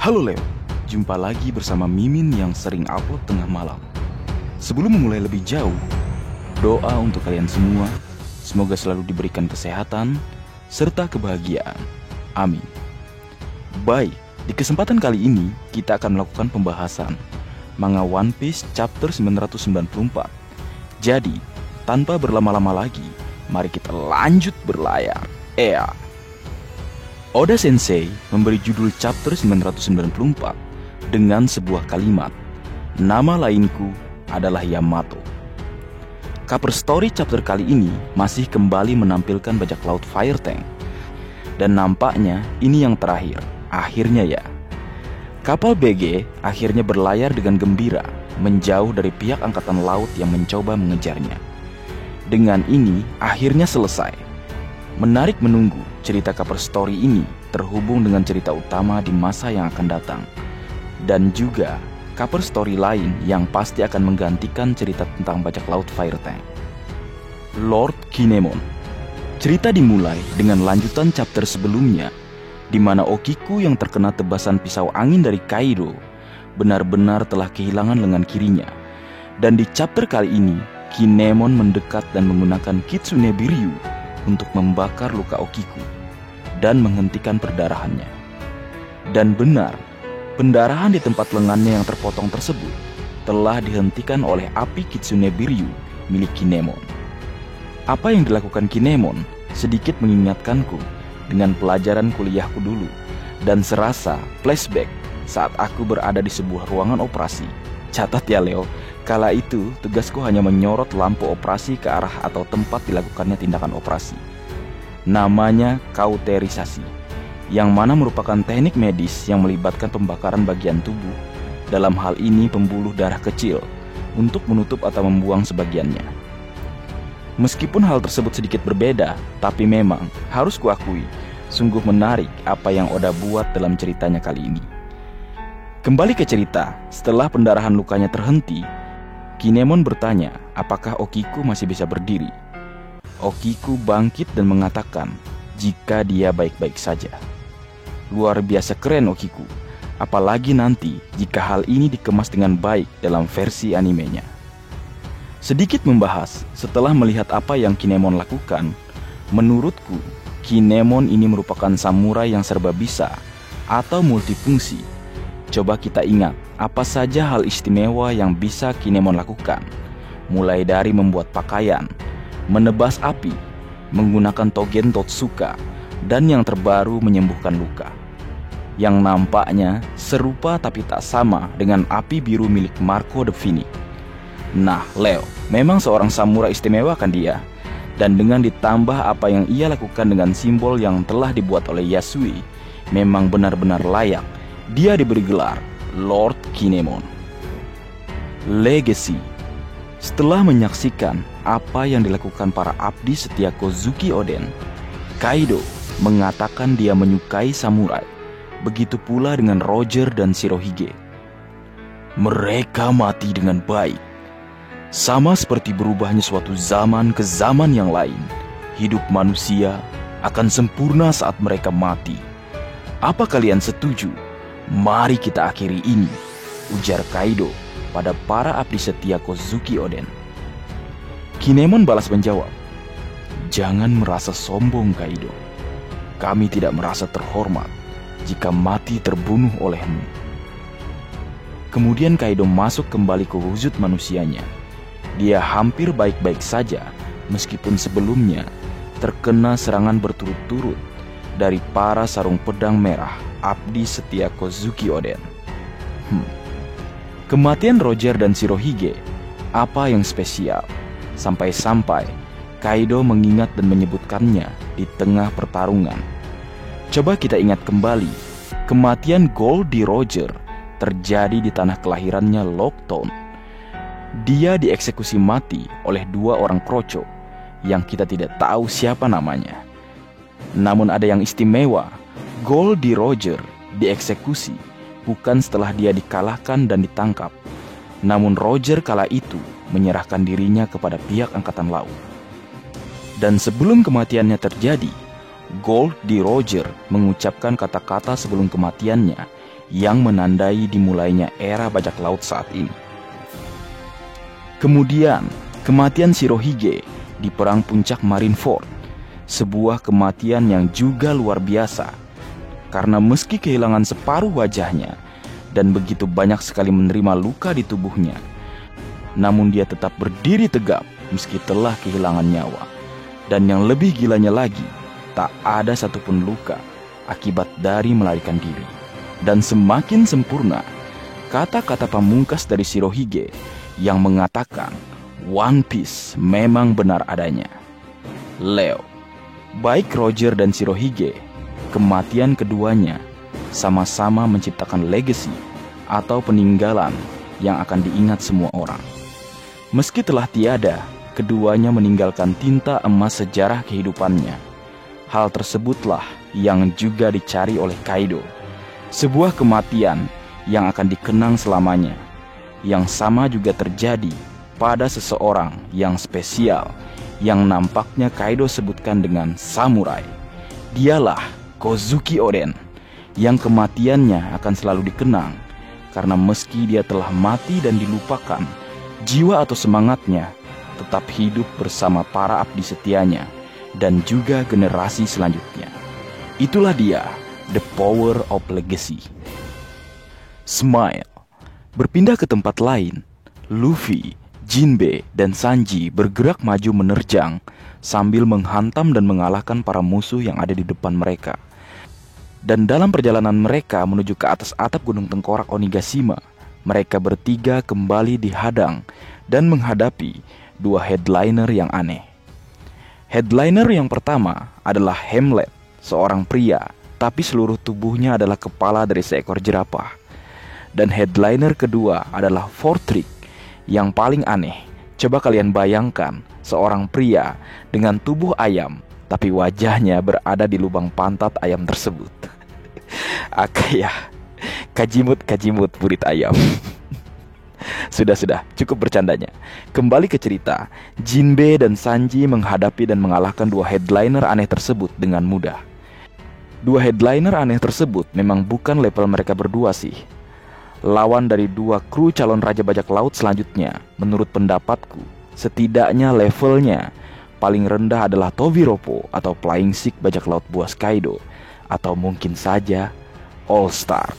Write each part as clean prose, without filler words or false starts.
Halo Leo, jumpa lagi bersama Mimin yang sering upload tengah malam. Sebelum memulai lebih jauh, doa untuk kalian semua, semoga selalu diberikan kesehatan serta kebahagiaan. Amin. Baik, di kesempatan kali ini kita akan melakukan pembahasan manga One Piece chapter 994. Jadi, tanpa berlama-lama lagi, mari kita lanjut berlayar. Oda Sensei memberi judul chapter 994 dengan sebuah kalimat, "Nama lainku adalah Yamato." Cover story chapter kali ini masih kembali menampilkan bajak laut Fire Tank. Dan nampaknya ini yang terakhir, akhirnya ya. Kapal BG akhirnya berlayar dengan gembira menjauh dari pihak angkatan laut yang mencoba mengejarnya. Dengan ini akhirnya selesai. Menarik menunggu cerita cover story ini terhubung dengan cerita utama di masa yang akan datang. Dan juga cover story lain yang pasti akan menggantikan cerita tentang bajak laut Fire Tank. Lord Kinemon. Cerita dimulai dengan lanjutan chapter sebelumnya, di mana Okiku yang terkena tebasan pisau angin dari Kaido benar-benar telah kehilangan lengan kirinya. Dan di chapter kali ini, Kinemon mendekat dan menggunakan Kitsune Biryu untuk membakar luka Okiku dan menghentikan perdarahannya. Dan benar, pendarahan di tempat lengannya yang terpotong tersebut telah dihentikan oleh api Kitsune Biryu milik Kinemon. Apa yang dilakukan Kinemon sedikit mengingatkanku dengan pelajaran kuliahku dulu, dan serasa flashback saat aku berada di sebuah ruangan operasi. Catat ya Leo, kala itu tugasku hanya menyorot lampu operasi ke arah atau tempat dilakukannya tindakan operasi. Namanya kauterisasi, yang mana merupakan teknik medis yang melibatkan pembakaran bagian tubuh, dalam hal ini pembuluh darah kecil, untuk menutup atau membuang sebagiannya. Meskipun hal tersebut sedikit berbeda, tapi memang harus kuakui, sungguh menarik apa yang Oda buat dalam ceritanya kali ini. Kembali ke cerita, setelah pendarahan lukanya terhenti, Kinemon bertanya apakah Okiku masih bisa berdiri. Okiku bangkit dan mengatakan jika dia baik-baik saja. Luar biasa keren Okiku, apalagi nanti jika hal ini dikemas dengan baik dalam versi animenya. Sedikit membahas, setelah melihat apa yang Kinemon lakukan, menurutku Kinemon ini merupakan samurai yang serba bisa atau multifungsi. Coba kita ingat apa saja hal istimewa yang bisa Kinemon lakukan, mulai dari membuat pakaian, menebas api, menggunakan Togen Totsuka, dan yang terbaru menyembuhkan luka. Yang nampaknya serupa tapi tak sama dengan api biru milik Marco the Phoenix. Nah Leo, memang seorang samurai istimewa kan dia. Dan dengan ditambah apa yang ia lakukan dengan simbol yang telah dibuat oleh Yasui, memang benar-benar layak dia diberi gelar Lord Kinemon. Legacy. Setelah menyaksikan apa yang dilakukan para abdi setia Kozuki Oden, Kaido mengatakan dia menyukai samurai. Begitu pula dengan Roger dan Shirohige. Mereka mati dengan baik. Sama seperti berubahnya suatu zaman ke zaman yang lain, hidup manusia akan sempurna saat mereka mati. Apa kalian setuju? Mari kita akhiri ini, ujar Kaido pada para abdi setia Kozuki Oden. Kinemon balas menjawab, "Jangan merasa sombong Kaido. Kami tidak merasa terhormat jika mati terbunuh olehmu." Kemudian Kaido masuk kembali ke wujud manusianya. Dia hampir baik-baik saja meskipun sebelumnya terkena serangan berturut-turut dari para sarung pedang merah abdi setia Kozuki Oden. Kematian Roger dan Shirohige, apa yang spesial? Sampai-sampai Kaido mengingat dan menyebutkannya di tengah pertarungan. Coba kita ingat kembali, kematian Goldie Roger terjadi di tanah kelahirannya Lockton. Dia dieksekusi mati oleh dua orang kroco yang kita tidak tahu siapa namanya. Namun ada yang istimewa, Goldie Roger dieksekusi bukan setelah dia dikalahkan dan ditangkap. Namun Roger kala itu menyerahkan dirinya kepada pihak angkatan laut. Dan sebelum kematiannya terjadi, Goldie Roger mengucapkan kata-kata sebelum kematiannya yang menandai dimulainya era bajak laut saat ini. Kemudian, kematian Shirohige di Perang Puncak Marineford, sebuah kematian yang juga luar biasa, karena meski kehilangan separuh wajahnya dan begitu banyak sekali menerima luka di tubuhnya, namun dia tetap berdiri tegap meski telah kehilangan nyawa. Dan yang lebih gilanya lagi, tak ada satupun luka akibat dari melarikan diri. Dan semakin sempurna kata-kata pamungkas dari Shirohige yang mengatakan One Piece memang benar adanya. Leo, baik Roger dan Shirohige, kematian keduanya sama-sama menciptakan legacy atau peninggalan yang akan diingat semua orang. Meski telah tiada, keduanya meninggalkan tinta emas sejarah kehidupannya. Hal tersebutlah yang juga dicari oleh Kaido. Sebuah kematian yang akan dikenang selamanya. Yang sama juga terjadi pada seseorang yang spesial yang nampaknya Kaido sebutkan dengan samurai. Dialah Kozuki Oden, yang kematiannya akan selalu dikenang karena meski dia telah mati dan dilupakan, jiwa atau semangatnya tetap hidup bersama para abdi setianya dan juga generasi selanjutnya. Itulah dia, the power of legacy. Smile. Berpindah ke tempat lain, Luffy, Jinbe, dan Sanji bergerak maju menerjang sambil menghantam dan mengalahkan para musuh yang ada di depan mereka. Dan dalam perjalanan mereka menuju ke atas atap Gunung Tengkorak Onigashima, mereka bertiga kembali dihadang dan menghadapi dua headliner yang aneh. Headliner yang pertama adalah Hamlet, seorang pria, tapi seluruh tubuhnya adalah kepala dari seekor jerapah. Dan headliner kedua adalah Fortrick, yang paling aneh. Coba kalian bayangkan seorang pria dengan tubuh ayam, tapi wajahnya berada di lubang pantat ayam tersebut. Akaya, kajimut burit ayam. Sudah, cukup bercandanya. Kembali ke cerita, Jinbe dan Sanji menghadapi dan mengalahkan dua headliner aneh tersebut dengan mudah. Dua headliner aneh tersebut memang bukan level mereka berdua sih. Lawan dari dua kru calon raja bajak laut selanjutnya, menurut pendapatku, setidaknya levelnya paling rendah adalah Tobiropo atau Flying Sick bajak laut buas Kaido, atau mungkin saja All Star.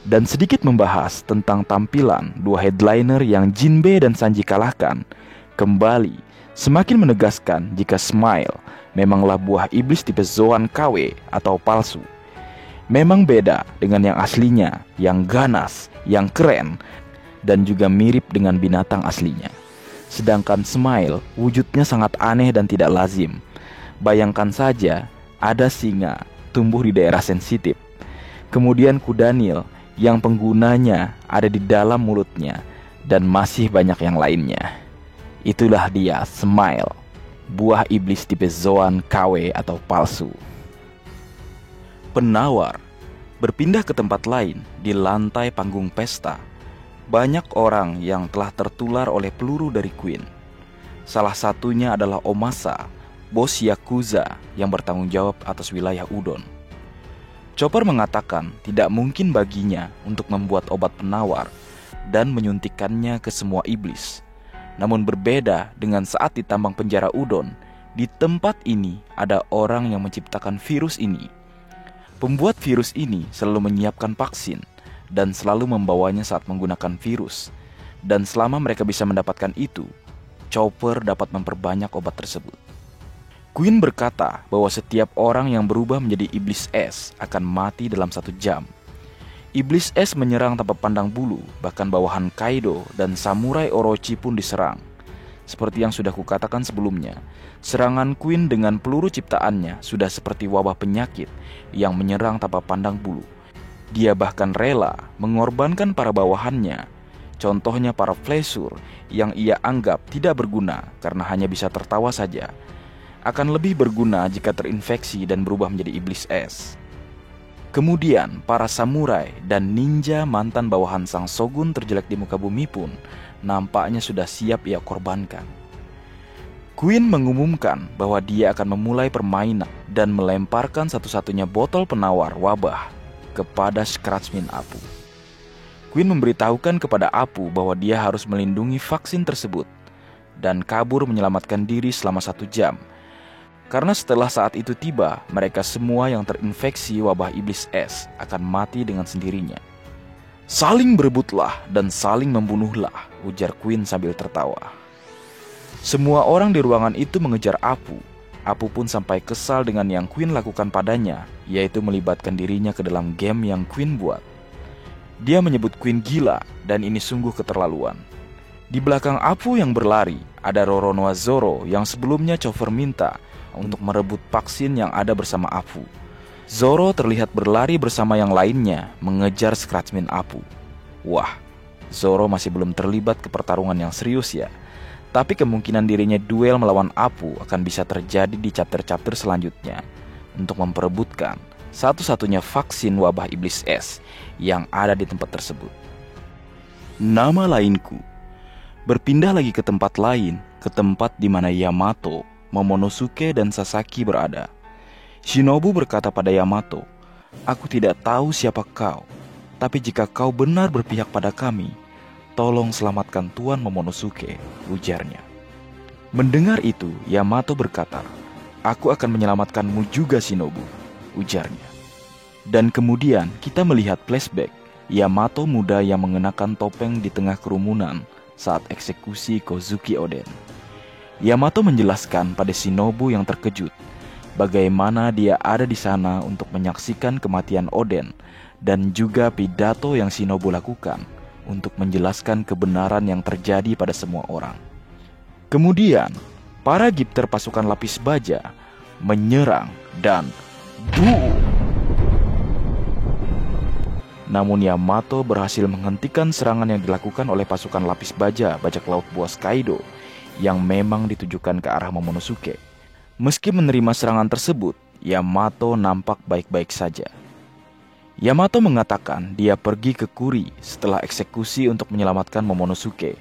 Dan sedikit membahas tentang tampilan dua headliner yang Jinbe dan Sanji kalahkan, kembali semakin menegaskan jika Smile memanglah buah iblis tipe Zoan KW atau palsu. Memang beda dengan yang aslinya, yang ganas, yang keren, dan juga mirip dengan binatang aslinya. Sedangkan Smile wujudnya sangat aneh dan tidak lazim. Bayangkan saja, ada singa tumbuh di daerah sensitif. Kemudian kuda Nil yang penggunanya ada di dalam mulutnya, dan masih banyak yang lainnya. Itulah dia Smile, buah iblis tipe Zoan KW atau palsu. Penawar. Berpindah ke tempat lain di lantai panggung pesta, banyak orang yang telah tertular oleh peluru dari Queen. Salah satunya adalah Omasa, bos Yakuza yang bertanggung jawab atas wilayah Udon. Chopper mengatakan tidak mungkin baginya untuk membuat obat penawar dan menyuntikkannya ke semua iblis. Namun berbeda dengan saat di tambang penjara Udon, di tempat ini ada orang yang menciptakan virus ini. Pembuat virus ini selalu menyiapkan vaksin dan selalu membawanya saat menggunakan virus. Dan selama mereka bisa mendapatkan itu, Chopper dapat memperbanyak obat tersebut. Queen berkata bahwa setiap orang yang berubah menjadi iblis es akan mati dalam 1 jam. Iblis es menyerang tanpa pandang bulu, bahkan bawahan Kaido dan samurai Orochi pun diserang. Seperti yang sudah kukatakan sebelumnya, serangan Queen dengan peluru ciptaannya sudah seperti wabah penyakit yang menyerang tanpa pandang bulu. Dia bahkan rela mengorbankan para bawahannya. Contohnya para Flesur yang ia anggap tidak berguna karena hanya bisa tertawa saja. Akan lebih berguna jika terinfeksi dan berubah menjadi iblis es. Kemudian para samurai dan ninja mantan bawahan sang shogun terjelek di muka bumi pun nampaknya sudah siap ia korbankan. Queen mengumumkan bahwa dia akan memulai permainan dan melemparkan satu-satunya botol penawar wabah. kepada Scratchmin Apu. Queen memberitahukan kepada Apu bahwa dia harus melindungi vaksin tersebut dan kabur menyelamatkan diri selama 1 jam. Karena setelah saat itu tiba, mereka semua yang terinfeksi wabah iblis es akan mati dengan sendirinya. "Saling berebutlah dan saling membunuhlah," ujar Queen sambil tertawa. Semua orang di ruangan itu mengejar Apu. Apu pun sampai kesal dengan yang Queen lakukan padanya, yaitu melibatkan dirinya ke dalam game yang Queen buat. Dia menyebut Queen gila, dan ini sungguh keterlaluan. Di belakang Apu yang berlari, ada Roronoa Zoro yang sebelumnya Chover minta untuk merebut vaksin yang ada bersama Apu. Zoro terlihat berlari bersama yang lainnya mengejar Scratchmin Apu. Wah, Zoro masih belum terlibat ke pertarungan yang serius ya. Tapi kemungkinan dirinya duel melawan Apu akan bisa terjadi di chapter-chapter selanjutnya untuk memperebutkan satu-satunya vaksin wabah iblis es yang ada di tempat tersebut. Nama lainku. Berpindah lagi ke tempat lain, ke tempat di mana Yamato, Momonosuke, dan Sasaki berada. Shinobu berkata pada Yamato, "Aku tidak tahu siapa kau, tapi jika kau benar berpihak pada kami, tolong selamatkan Tuan Momonosuke," ujarnya. Mendengar itu, Yamato berkata, "Aku akan menyelamatkanmu juga, Shinobu," ujarnya. Dan kemudian kita melihat flashback Yamato muda yang mengenakan topeng di tengah kerumunan saat eksekusi Kozuki Oden. Yamato menjelaskan pada Shinobu yang terkejut bagaimana dia ada di sana untuk menyaksikan kematian Oden dan juga pidato yang Shinobu lakukan untuk menjelaskan kebenaran yang terjadi pada semua orang. Kemudian, para gipter pasukan lapis baja menyerang dan boom! Namun Yamato berhasil menghentikan serangan yang dilakukan oleh pasukan lapis baja bajak laut buas Kaido yang memang ditujukan ke arah Momonosuke. Meski menerima serangan tersebut, Yamato nampak baik-baik saja. Yamato mengatakan dia pergi ke Kuri setelah eksekusi untuk menyelamatkan Momonosuke.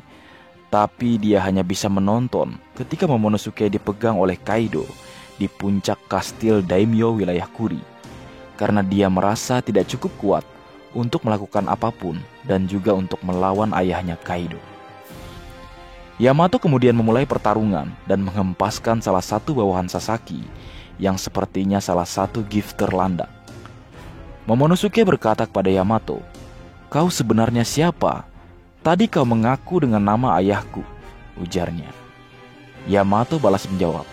Tapi dia hanya bisa menonton ketika Momonosuke dipegang oleh Kaido di puncak kastil Daimyo wilayah Kuri. Karena dia merasa tidak cukup kuat untuk melakukan apapun dan juga untuk melawan ayahnya Kaido. Yamato kemudian memulai pertarungan dan menghempaskan salah satu bawahan Sasaki yang sepertinya salah satu gifter landak. Momonosuke berkata kepada Yamato, "Kau sebenarnya siapa? Tadi kau mengaku dengan nama ayahku," ujarnya. Yamato balas menjawab,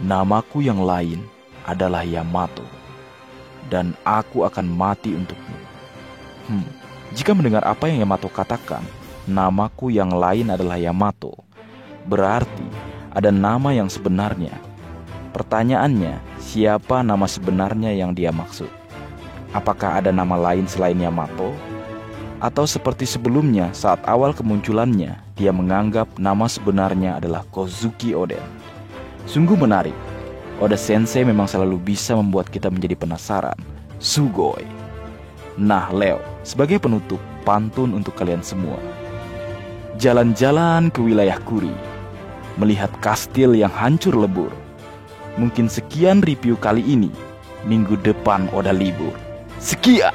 "Namaku yang lain adalah Yamato, dan aku akan mati untukmu." Jika mendengar apa yang Yamato katakan, namaku yang lain adalah Yamato, berarti ada nama yang sebenarnya. Pertanyaannya, siapa nama sebenarnya yang dia maksud? Apakah ada nama lain selain Yamato? Atau seperti sebelumnya saat awal kemunculannya, dia menganggap nama sebenarnya adalah Kozuki Oden. Sungguh menarik. Oda Sensei memang selalu bisa membuat kita menjadi penasaran. Sugoi. Nah Leo, sebagai penutup, pantun untuk kalian semua. Jalan-jalan ke wilayah Kuri, melihat kastil yang hancur lebur. Mungkin sekian review kali ini. Minggu depan Oda libur. Sekian.